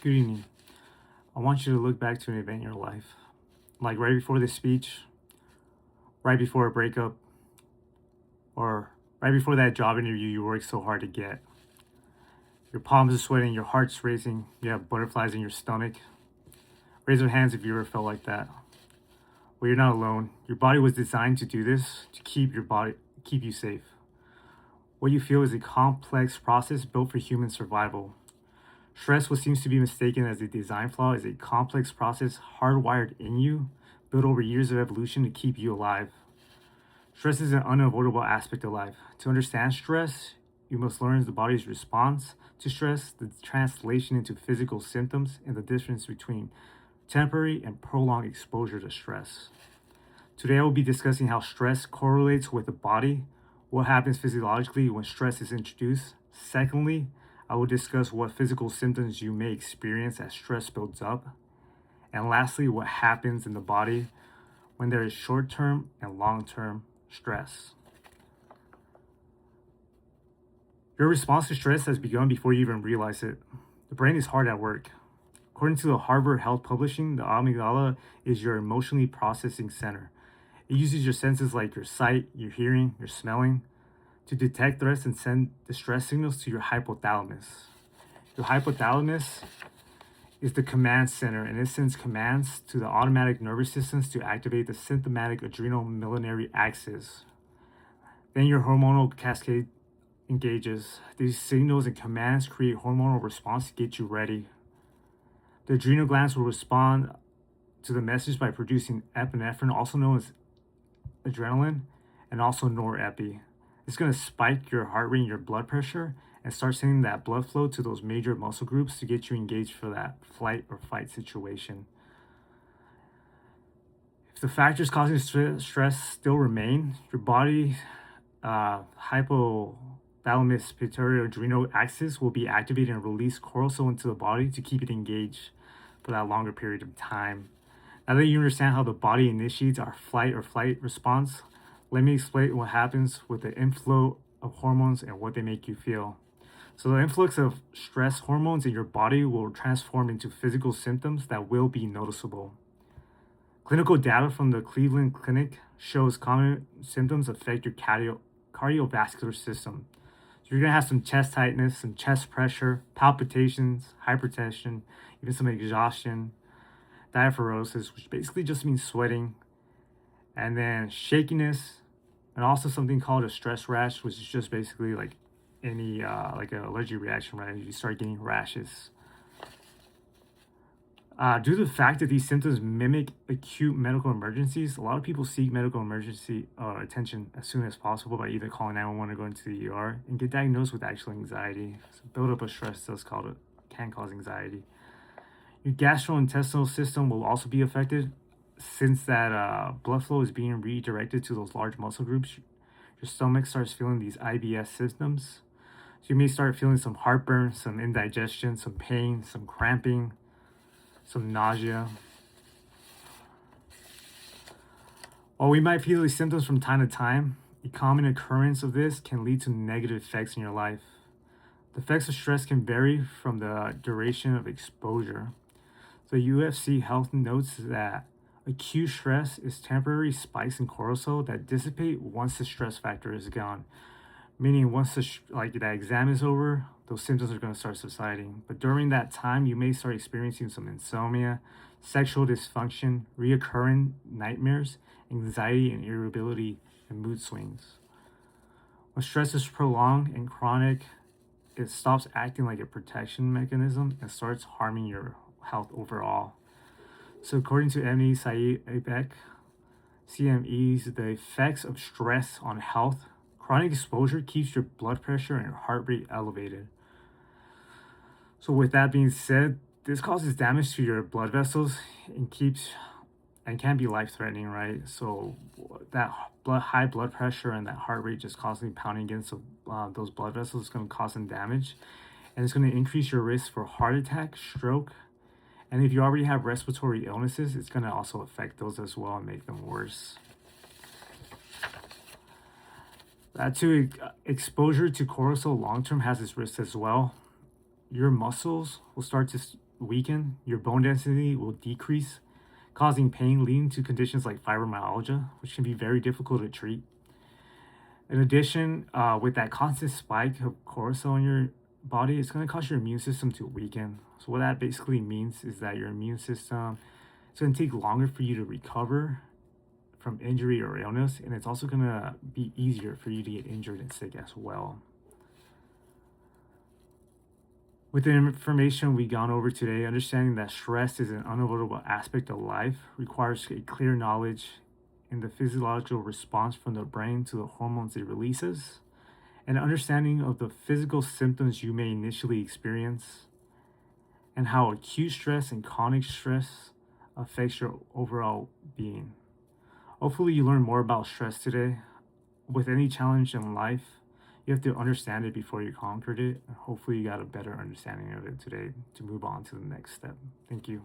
Good evening. I want you to look back to an event in your life, like right before this speech, right before a breakup, or right before that job interview you worked so hard to get. Your palms are sweating, your heart's racing, you have butterflies in your stomach. Raise your hands if you ever felt like that. Well, you're not alone. Your body was designed to do this, to keep you safe. What you feel is a complex process built for human survival. Stress, what seems to be mistaken as a design flaw, is a complex process hardwired in you, built over years of evolution to keep you alive. Stress is an unavoidable aspect of life. To understand stress, you must learn the body's response to stress, the translation into physical symptoms, and the difference between temporary and prolonged exposure to stress. Today, I will be discussing how stress correlates with the body, what happens physiologically when stress is introduced. Secondly, I will discuss what physical symptoms you may experience as stress builds up. And lastly, what happens in the body when there is short-term and long-term stress. Your response to stress has begun before you even realize it. The brain is hard at work. According to the Harvard Health Publishing, the amygdala is your emotionally processing center. It uses your senses like your sight, your hearing, your smelling to detect threats and send distress signals to your hypothalamus. Your hypothalamus is the command center, and it sends commands to the automatic nervous systems to activate the sympathetic adrenal medullary axis. Then your hormonal cascade engages. These signals and commands create hormonal response to get you ready. The adrenal glands will respond to the message by producing epinephrine, also known as adrenaline, and also norepi. It's going to spike your heart rate and your blood pressure and start sending that blood flow to those major muscle groups to get you engaged for that flight or fight situation. If the factors causing stress still remain, your body hypothalamus pituitary adrenal axis will be activated and release cortisol into the body to keep it engaged for that longer period of time. Now that you understand how the body initiates our flight or flight response, let me explain what happens with the inflow of hormones and what they make you feel. So the influx of stress hormones in your body will transform into physical symptoms that will be noticeable. Clinical data from the Cleveland Clinic shows common symptoms affect your cardiovascular system. So you're going to have some chest tightness, some chest pressure, palpitations, hypertension, even some exhaustion, diaphoresis, which basically just means sweating, and then shakiness, and also something called a stress rash, which is just basically like any like an allergic reaction, right? You start getting rashes. Due to the fact that these symptoms mimic acute medical emergencies, a lot of people seek medical emergency attention as soon as possible by either calling 911 or going to the ER and get diagnosed with actual anxiety. So buildup of stress can cause anxiety. Your gastrointestinal system will also be affected since that blood flow is being redirected to those large muscle groups. Your stomach starts feeling these IBS symptoms. So you may start feeling some heartburn, some indigestion, some pain, some cramping, some nausea. While we might feel these symptoms from time to time, a common occurrence of this can lead to negative effects in your life. The effects of stress can vary from the duration of exposure. The UFC Health notes that acute stress is temporary spikes in cortisol that dissipate once the stress factor is gone. Meaning once that exam is over, those symptoms are going to start subsiding. But during that time, you may start experiencing some insomnia, sexual dysfunction, reoccurring nightmares, anxiety and irritability, and mood swings. When stress is prolonged and chronic, it stops acting like a protection mechanism and starts harming your health overall. So according to Emily Saeed Abek, CMEs, the effects of stress on health, chronic exposure keeps your blood pressure and your heart rate elevated. So with that being said, this causes damage to your blood vessels and can be life-threatening, right? So that high blood pressure and that heart rate just constantly pounding against those blood vessels is going to cause some damage, and it's going to increase your risk for heart attack, stroke, and if you already have respiratory illnesses, it's going to also affect those as well and make them worse. Exposure to cortisol long-term has its risks as well. Your muscles will start to weaken, your bone density will decrease, causing pain, leading to conditions like fibromyalgia, which can be very difficult to treat. In addition, with that constant spike of cortisol in your body, it's going to cause your immune system to weaken. So what that basically means is that your immune system, it's going to take longer for you to recover from injury or illness, and it's also going to be easier for you to get injured and sick as well. With the information we gone over today, understanding that stress is an unavoidable aspect of life requires a clear knowledge in the physiological response from the brain to the hormones it releases, and understanding of the physical symptoms you may initially experience, and how acute stress and chronic stress affects your overall being. Hopefully, you learn more about stress today. With any challenge in life, you have to understand it before you conquered it. Hopefully, you got a better understanding of it today to move on to the next step. Thank you.